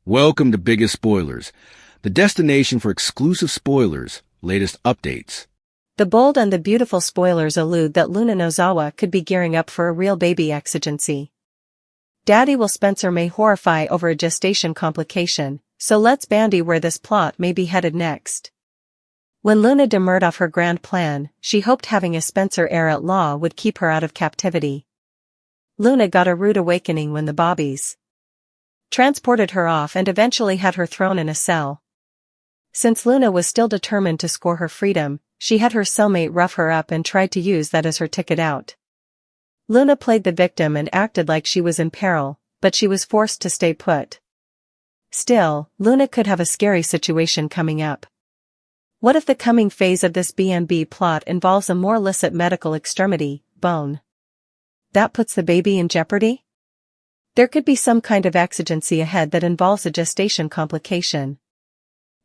Welcome to Biggest Spoilars, the destination for exclusive spoilers, latest updates. The Bold and the Beautiful spoilers allude that Luna Nozawa could be gearing up for a real baby exigency. Daddy Will Spencer may horrify over a gestation complication, so let's bandy where this plot may be headed next. When Luna demurred off her grand plan, she hoped having a Spencer heir at law would keep her out of captivity. Luna got a rude awakening when the Bobbies transported her off and eventually had her thrown in a cell. Since Luna was still determined to score her freedom, she had her cellmate rough her up and tried to use that as her ticket out. Luna played the victim and acted like she was in peril, but she was forced to stay put. Still, Luna could have a scary situation coming up. What if the coming phase of this B&B plot involves a more illicit medical extremity, bone? That puts the baby in jeopardy? There could be some kind of exigency ahead that involves a gestation complication.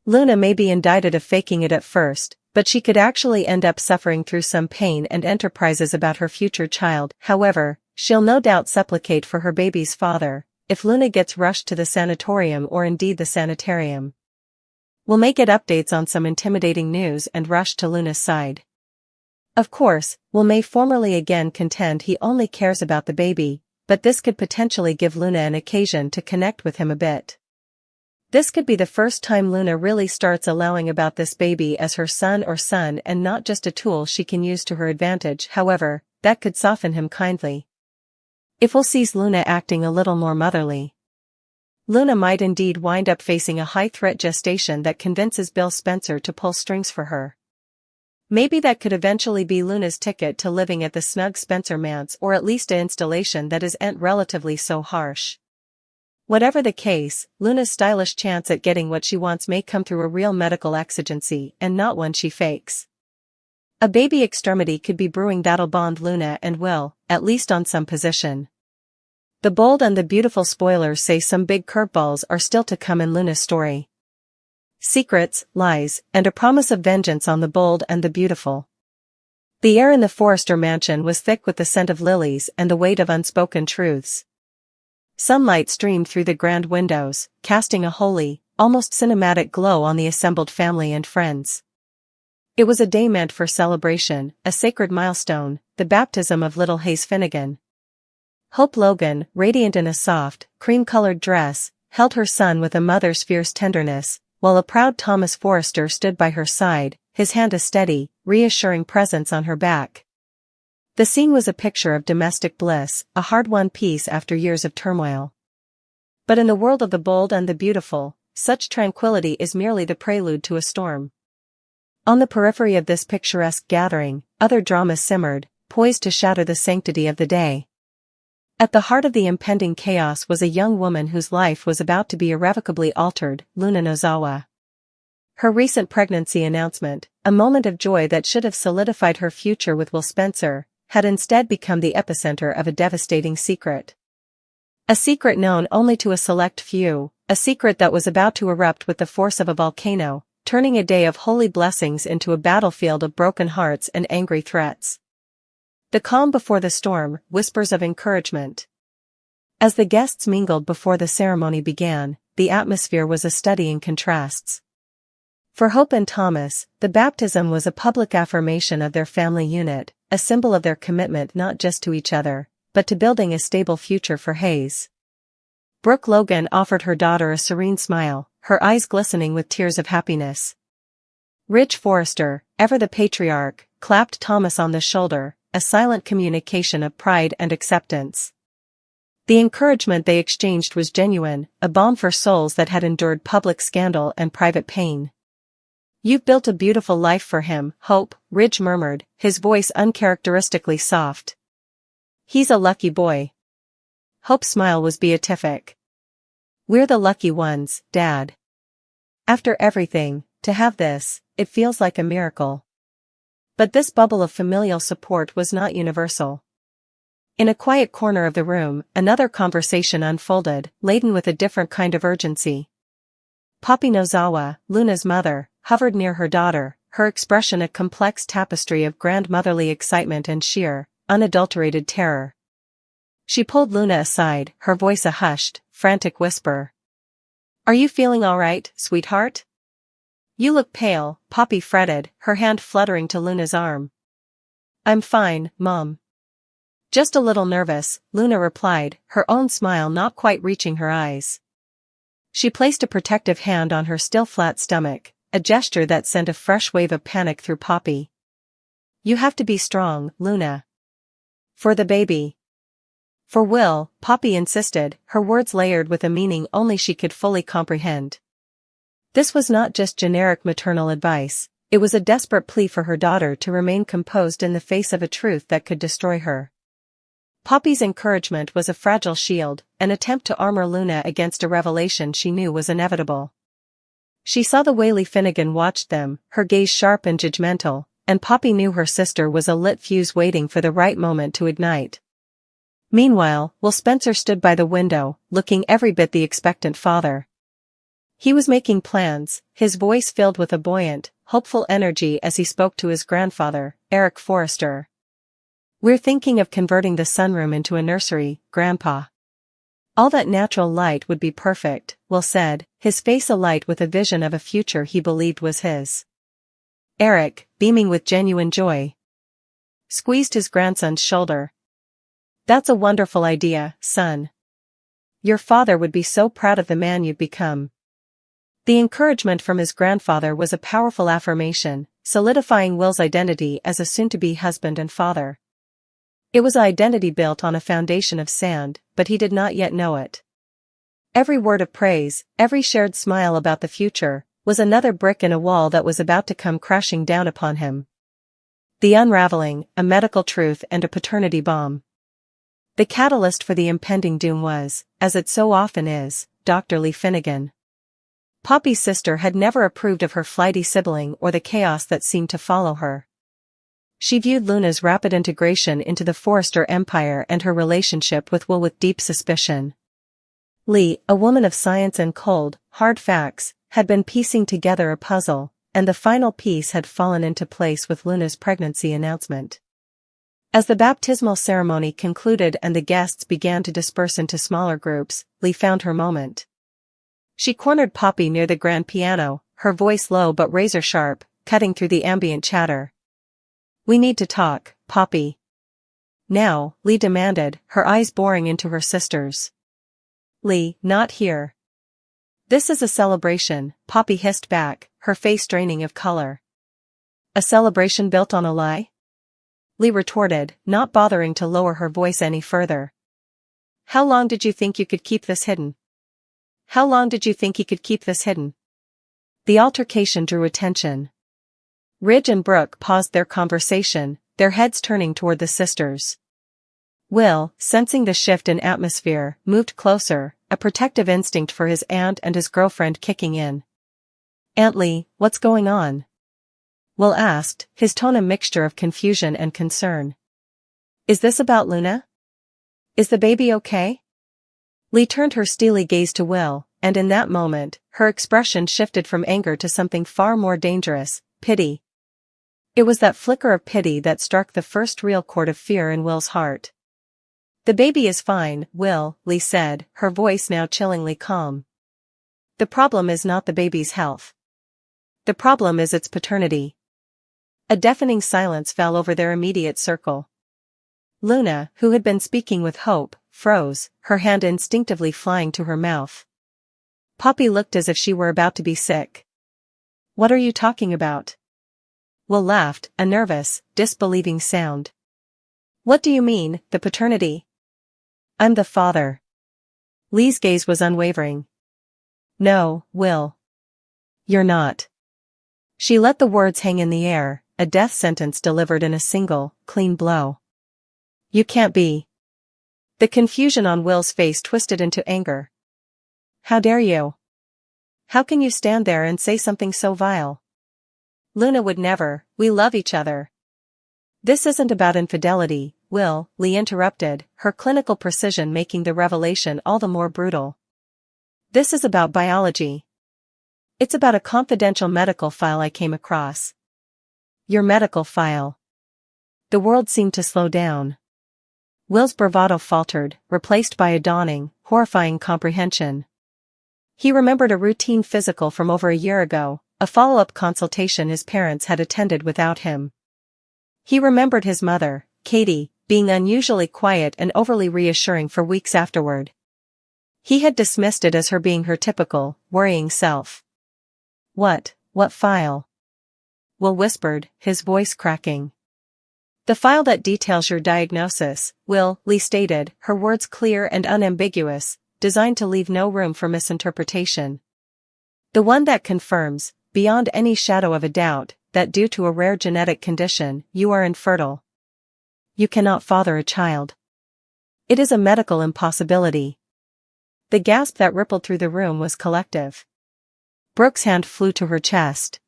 Luna may be indicted of faking it at first, but she could actually end up suffering through some pain and enterprises about her future child. However, she'll no doubt supplicate for her baby's father, if Luna gets rushed to the sanatorium or indeed the sanitarium. We'll make it updates on some intimidating news and rush to Luna's side. Of course, Will may formally again contend he only cares about the baby, but this could potentially give Luna an occasion to connect with him a bit. This could be the first time Luna really starts allowing about this baby as her son and not just a tool she can use to her advantage. However, that could soften him kindly. If Will sees Luna acting a little more motherly, Luna might indeed wind up facing a high-threat gestation that convinces Bill Spencer to pull strings for her. Maybe that could eventually be Luna's ticket to living at the snug Spencer manse, or at least an installation that isn't relatively so harsh. Whatever the case, Luna's stylish chance at getting what she wants may come through a real medical exigency and not one she fakes. A baby extremity could be brewing that'll bond Luna and Will, at least on some position. The Bold and the Beautiful spoilers say some big curveballs are still to come in Luna's story. Secrets, lies, and a promise of vengeance on the Bold and the Beautiful. The air in the Forrester mansion was thick with the scent of lilies and the weight of unspoken truths. Sunlight streamed through the grand windows, casting a holy, almost cinematic glow on the assembled family and friends. It was a day meant for celebration, a sacred milestone, the baptism of little Hayes Finnegan. Hope Logan, radiant in a soft, cream-colored dress, held her son with a mother's fierce tenderness, while a proud Thomas Forrester stood by her side, his hand a steady, reassuring presence on her back. The scene was a picture of domestic bliss, a hard-won peace after years of turmoil. But in the world of the Bold and the Beautiful, such tranquility is merely the prelude to a storm. On the periphery of this picturesque gathering, other dramas simmered, poised to shatter the sanctity of the day. At the heart of the impending chaos was a young woman whose life was about to be irrevocably altered, Luna Nozawa. Her recent pregnancy announcement, a moment of joy that should have solidified her future with Will Spencer, had instead become the epicenter of a devastating secret. A secret known only to a select few, a secret that was about to erupt with the force of a volcano, turning a day of holy blessings into a battlefield of broken hearts and angry threats. The calm before the storm, whispers of encouragement. As the guests mingled before the ceremony began, the atmosphere was a study in contrasts. For Hope and Thomas, the baptism was a public affirmation of their family unit, a symbol of their commitment not just to each other, but to building a stable future for Hayes. Brooke Logan offered her daughter a serene smile, her eyes glistening with tears of happiness. Ridge Forrester, ever the patriarch, clapped Thomas on the shoulder, a silent communication of pride and acceptance. The encouragement they exchanged was genuine, a balm for souls that had endured public scandal and private pain. "You've built a beautiful life for him, Hope," Ridge murmured, his voice uncharacteristically soft. "He's a lucky boy." Hope's smile was beatific. "We're the lucky ones, Dad. After everything, to have this, it feels like a miracle." But this bubble of familial support was not universal. In a quiet corner of the room, another conversation unfolded, laden with a different kind of urgency. Poppy Nozawa, Luna's mother, hovered near her daughter, her expression a complex tapestry of grandmotherly excitement and sheer, unadulterated terror. She pulled Luna aside, her voice a hushed, frantic whisper. Are you feeling all right, sweetheart? You look pale, Poppy fretted, her hand fluttering to Luna's arm. I'm fine, Mom. Just a little nervous, Luna replied, her own smile not quite reaching her eyes. She placed a protective hand on her still flat stomach, a gesture that sent a fresh wave of panic through Poppy. You have to be strong, Luna. For the baby. For Will, Poppy insisted, her words layered with a meaning only she could fully comprehend. This was not just generic maternal advice, it was a desperate plea for her daughter to remain composed in the face of a truth that could destroy her. Poppy's encouragement was a fragile shield, an attempt to armor Luna against a revelation she knew was inevitable. She saw the way Lee Finnegan watched them, her gaze sharp and judgmental, and Poppy knew her sister was a lit fuse waiting for the right moment to ignite. Meanwhile, Will Spencer stood by the window, looking every bit the expectant father. He was making plans, his voice filled with a buoyant, hopeful energy as he spoke to his grandfather, Eric Forrester. We're thinking of converting the sunroom into a nursery, Grandpa. All that natural light would be perfect, Will said, his face alight with a vision of a future he believed was his. Eric, beaming with genuine joy, squeezed his grandson's shoulder. That's a wonderful idea, son. Your father would be so proud of the man you've become. The encouragement from his grandfather was a powerful affirmation, solidifying Will's identity as a soon-to-be husband and father. It was an identity built on a foundation of sand, but he did not yet know it. Every word of praise, every shared smile about the future, was another brick in a wall that was about to come crashing down upon him. The unraveling, a medical truth and a paternity bomb. The catalyst for the impending doom was, as it so often is, Dr. Lee Finnegan. Poppy's sister had never approved of her flighty sibling or the chaos that seemed to follow her. She viewed Luna's rapid integration into the Forrester empire and her relationship with Will with deep suspicion. Lee, a woman of science and cold, hard facts, had been piecing together a puzzle, and the final piece had fallen into place with Luna's pregnancy announcement. As the baptismal ceremony concluded and the guests began to disperse into smaller groups, Lee found her moment. She cornered Poppy near the grand piano, her voice low but razor-sharp, cutting through the ambient chatter. We need to talk, Poppy. Now, Lee demanded, her eyes boring into her sister's. Lee, not here. This is a celebration, Poppy hissed back, her face draining of color. A celebration built on a lie? Lee retorted, not bothering to lower her voice any further. How long did you think you could keep this hidden? How long did you think he could keep this hidden? The altercation drew attention. Ridge and Brooke paused their conversation, their heads turning toward the sisters. Will, sensing the shift in atmosphere, moved closer, a protective instinct for his aunt and his girlfriend kicking in. Aunt Lee, what's going on? Will asked, his tone a mixture of confusion and concern. Is this about Luna? Is the baby okay? Lee turned her steely gaze to Will, and in that moment, her expression shifted from anger to something far more dangerous, pity. It was that flicker of pity that struck the first real chord of fear in Will's heart. The baby is fine, Will, Lee said, her voice now chillingly calm. The problem is not the baby's health. The problem is its paternity. A deafening silence fell over their immediate circle. Luna, who had been speaking with hope, froze, her hand instinctively flying to her mouth. Poppy looked as if she were about to be sick. What are you talking about? Will laughed, a nervous, disbelieving sound. What do you mean, the paternity? I'm the father. Lee's gaze was unwavering. No, Will. You're not. She let the words hang in the air, a death sentence delivered in a single, clean blow. You can't be. The confusion on Will's face twisted into anger. How dare you? How can you stand there and say something so vile? Luna would never, we love each other. This isn't about infidelity, Will, Lee interrupted, her clinical precision making the revelation all the more brutal. This is about biology. It's about a confidential medical file I came across. Your medical file. The world seemed to slow down. Will's bravado faltered, replaced by a dawning, horrifying comprehension. He remembered a routine physical from over a year ago, a follow-up consultation his parents had attended without him. He remembered his mother, Katie, being unusually quiet and overly reassuring for weeks afterward. He had dismissed it as her being her typical, worrying self. What file? Will whispered, his voice cracking. The file that details your diagnosis, Will, Lee stated, her words clear and unambiguous, designed to leave no room for misinterpretation. The one that confirms, beyond any shadow of a doubt, that due to a rare genetic condition, you are infertile. You cannot father a child. It is a medical impossibility. The gasp that rippled through the room was collective. Brooke's hand flew to her chest.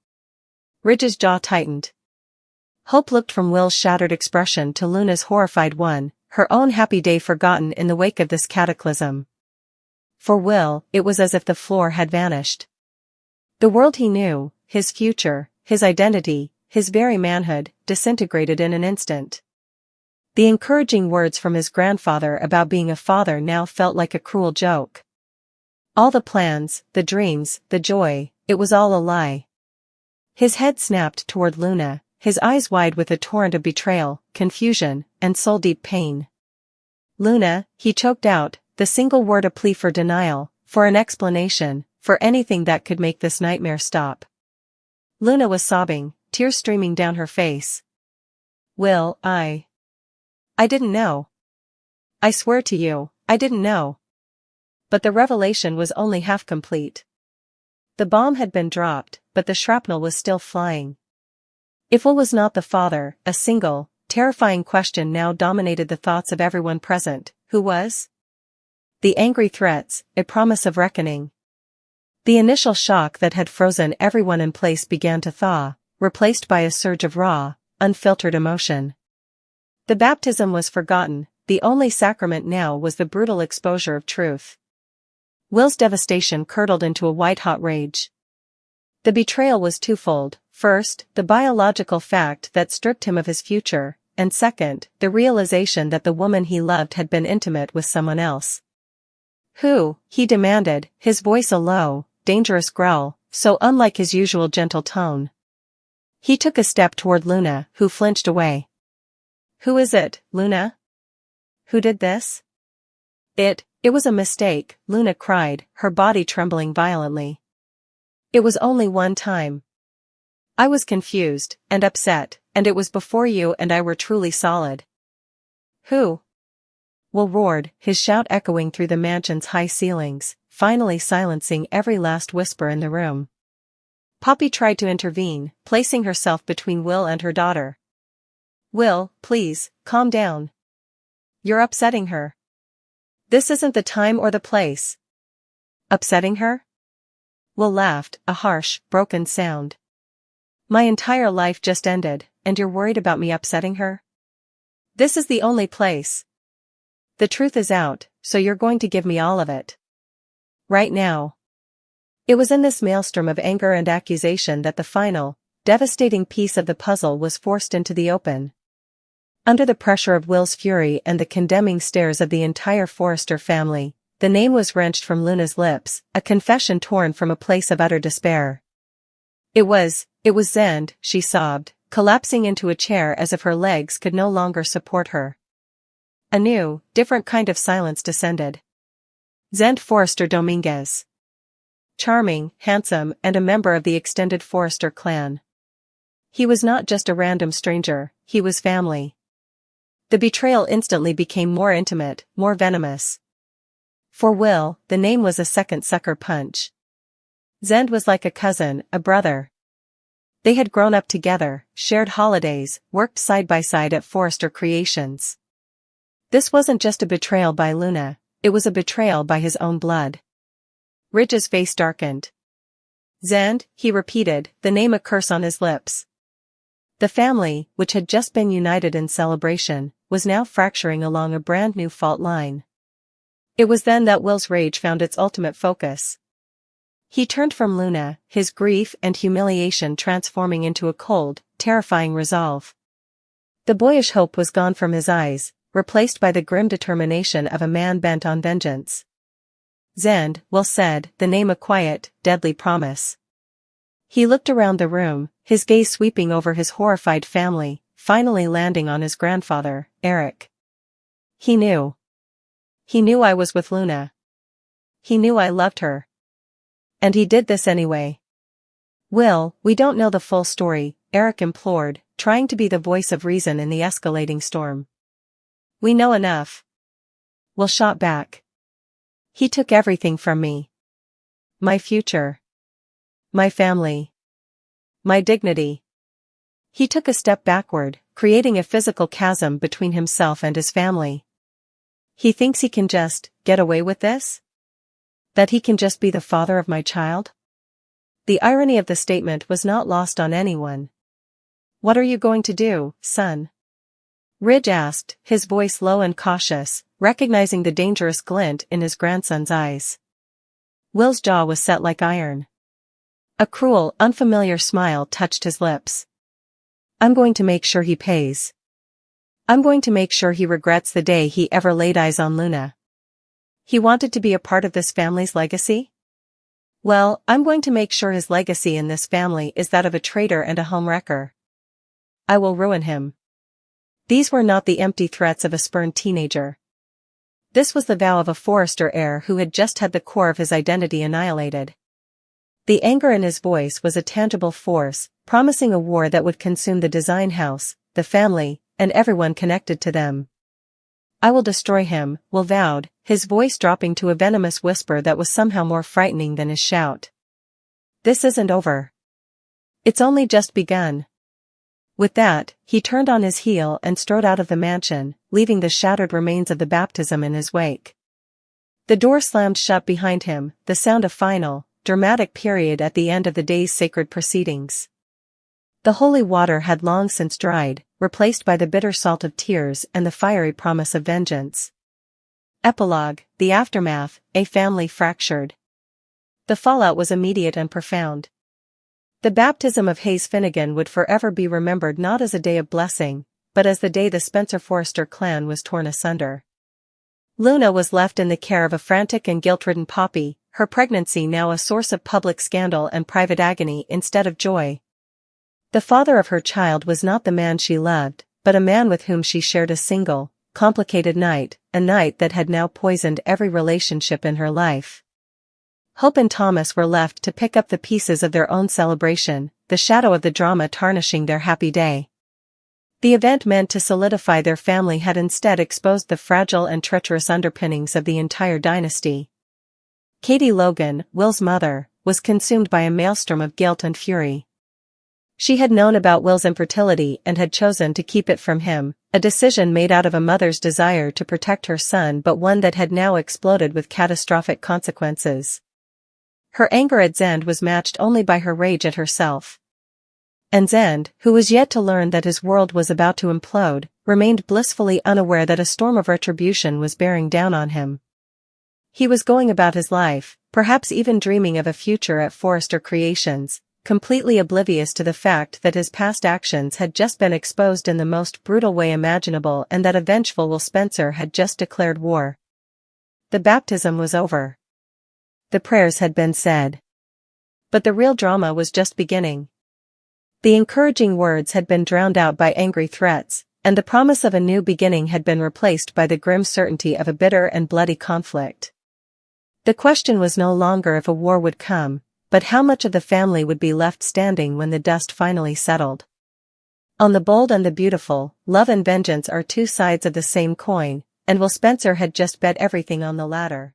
Ridge's jaw tightened. Hope looked from Will's shattered expression to Luna's horrified one, her own happy day forgotten in the wake of this cataclysm. For Will, it was as if the floor had vanished. The world he knew, his future, his identity, his very manhood, disintegrated in an instant. The encouraging words from his grandfather about being a father now felt like a cruel joke. All the plans, the dreams, the joy, it was all a lie. His head snapped toward Luna, his eyes wide with a torrent of betrayal, confusion, and soul-deep pain. Luna, he choked out, the single word a plea for denial, for an explanation, for anything that could make this nightmare stop. Luna was sobbing, tears streaming down her face. Will, I didn't know. I swear to you, I didn't know. But the revelation was only half complete. The bomb had been dropped, but the shrapnel was still flying. If Will was not the father, a single, terrifying question now dominated the thoughts of everyone present. Who was? The angry threats, a promise of reckoning. The initial shock that had frozen everyone in place began to thaw, replaced by a surge of raw, unfiltered emotion. The baptism was forgotten, the only sacrament now was the brutal exposure of truth. Will's devastation curdled into a white-hot rage. The betrayal was twofold: first, the biological fact that stripped him of his future, and second, the realization that the woman he loved had been intimate with someone else. Who? He demanded, his voice a low, dangerous growl, so unlike his usual gentle tone. He took a step toward Luna, who flinched away. Who is it, Luna? Who did this? It was a mistake, Luna cried, her body trembling violently. It was only one time. I was confused, and upset, and it was before you and I were truly solid. Who? Will roared, his shout echoing through the mansion's high ceilings, finally silencing every last whisper in the room. Poppy tried to intervene, placing herself between Will and her daughter. Will, please, calm down. You're upsetting her. This isn't the time or the place. Upsetting her? Will laughed, a harsh, broken sound. My entire life just ended, and you're worried about me upsetting her? This is the only place. The truth is out, so you're going to give me all of it. Right now. It was in this maelstrom of anger and accusation that the final, devastating piece of the puzzle was forced into the open. Under the pressure of Will's fury and the condemning stares of the entire Forrester family, the name was wrenched from Luna's lips, a confession torn from a place of utter despair. It was Zend, she sobbed, collapsing into a chair as if her legs could no longer support her. A new, different kind of silence descended. Zend Forrester Dominguez. Charming, handsome, and a member of the extended Forrester clan. He was not just a random stranger, he was family. The betrayal instantly became more intimate, more venomous. For Will, the name was a second sucker punch. Zend was like a cousin, a brother. They had grown up together, shared holidays, worked side by side at Forrester Creations. This wasn't just a betrayal by Luna, it was a betrayal by his own blood. Ridge's face darkened. Zend, he repeated, the name a curse on his lips. The family, which had just been united in celebration, was now fracturing along a brand new fault line. It was then that Will's rage found its ultimate focus. He turned from Luna, his grief and humiliation transforming into a cold, terrifying resolve. The boyish hope was gone from his eyes, replaced by the grim determination of a man bent on vengeance. Zand, Will said, the name a quiet, deadly promise. He looked around the room, his gaze sweeping over his horrified family, finally landing on his grandfather, Eric. He knew. He knew I was with Luna. He knew I loved her. And he did this anyway. Will, we don't know the full story, Eric implored, trying to be the voice of reason in the escalating storm. We know enough. Will shot back. He took everything from me. My future. My family. My dignity. He took a step backward, creating a physical chasm between himself and his family. He thinks he can just get away with this? That he can just be the father of my child? The irony of the statement was not lost on anyone. What are you going to do, son? Ridge asked, his voice low and cautious, recognizing the dangerous glint in his grandson's eyes. Will's jaw was set like iron. A cruel, unfamiliar smile touched his lips. I'm going to make sure he pays. I'm going to make sure he regrets the day he ever laid eyes on Luna. He wanted to be a part of this family's legacy? Well, I'm going to make sure his legacy in this family is that of a traitor and a homewrecker. I will ruin him. These were not the empty threats of a spurned teenager. This was the vow of a Forrester heir who had just had the core of his identity annihilated. The anger in his voice was a tangible force, promising a war that would consume the design house, the family, and everyone connected to them. I will destroy him, Will vowed, his voice dropping to a venomous whisper that was somehow more frightening than his shout. This isn't over. It's only just begun. With that, he turned on his heel and strode out of the mansion, leaving the shattered remains of the baptism in his wake. The door slammed shut behind him, the sound of final, dramatic period at the end of the day's sacred proceedings. The holy water had long since dried, replaced by the bitter salt of tears and the fiery promise of vengeance. Epilogue, the aftermath, a family fractured. The fallout was immediate and profound. The baptism of Hayes Finnegan would forever be remembered not as a day of blessing, but as the day the Spencer Forrester clan was torn asunder. Luna was left in the care of a frantic and guilt-ridden Poppy, her pregnancy now a source of public scandal and private agony instead of joy. The father of her child was not the man she loved, but a man with whom she shared a single, complicated night, a night that had now poisoned every relationship in her life. Hope and Thomas were left to pick up the pieces of their own celebration, the shadow of the drama tarnishing their happy day. The event meant to solidify their family had instead exposed the fragile and treacherous underpinnings of the entire dynasty. Katie Logan, Will's mother, was consumed by a maelstrom of guilt and fury. She had known about Will's infertility and had chosen to keep it from him, a decision made out of a mother's desire to protect her son but one that had now exploded with catastrophic consequences. Her anger at Zand was matched only by her rage at herself. And Zand, who was yet to learn that his world was about to implode, remained blissfully unaware that a storm of retribution was bearing down on him. He was going about his life, perhaps even dreaming of a future at Forrester Creations, completely oblivious to the fact that his past actions had just been exposed in the most brutal way imaginable and that a vengeful Will Spencer had just declared war. The baptism was over. The prayers had been said. But the real drama was just beginning. The encouraging words had been drowned out by angry threats, and the promise of a new beginning had been replaced by the grim certainty of a bitter and bloody conflict. The question was no longer if a war would come, but how much of the family would be left standing when the dust finally settled. On The Bold and the Beautiful, love and vengeance are two sides of the same coin, and Will Spencer had just bet everything on the latter.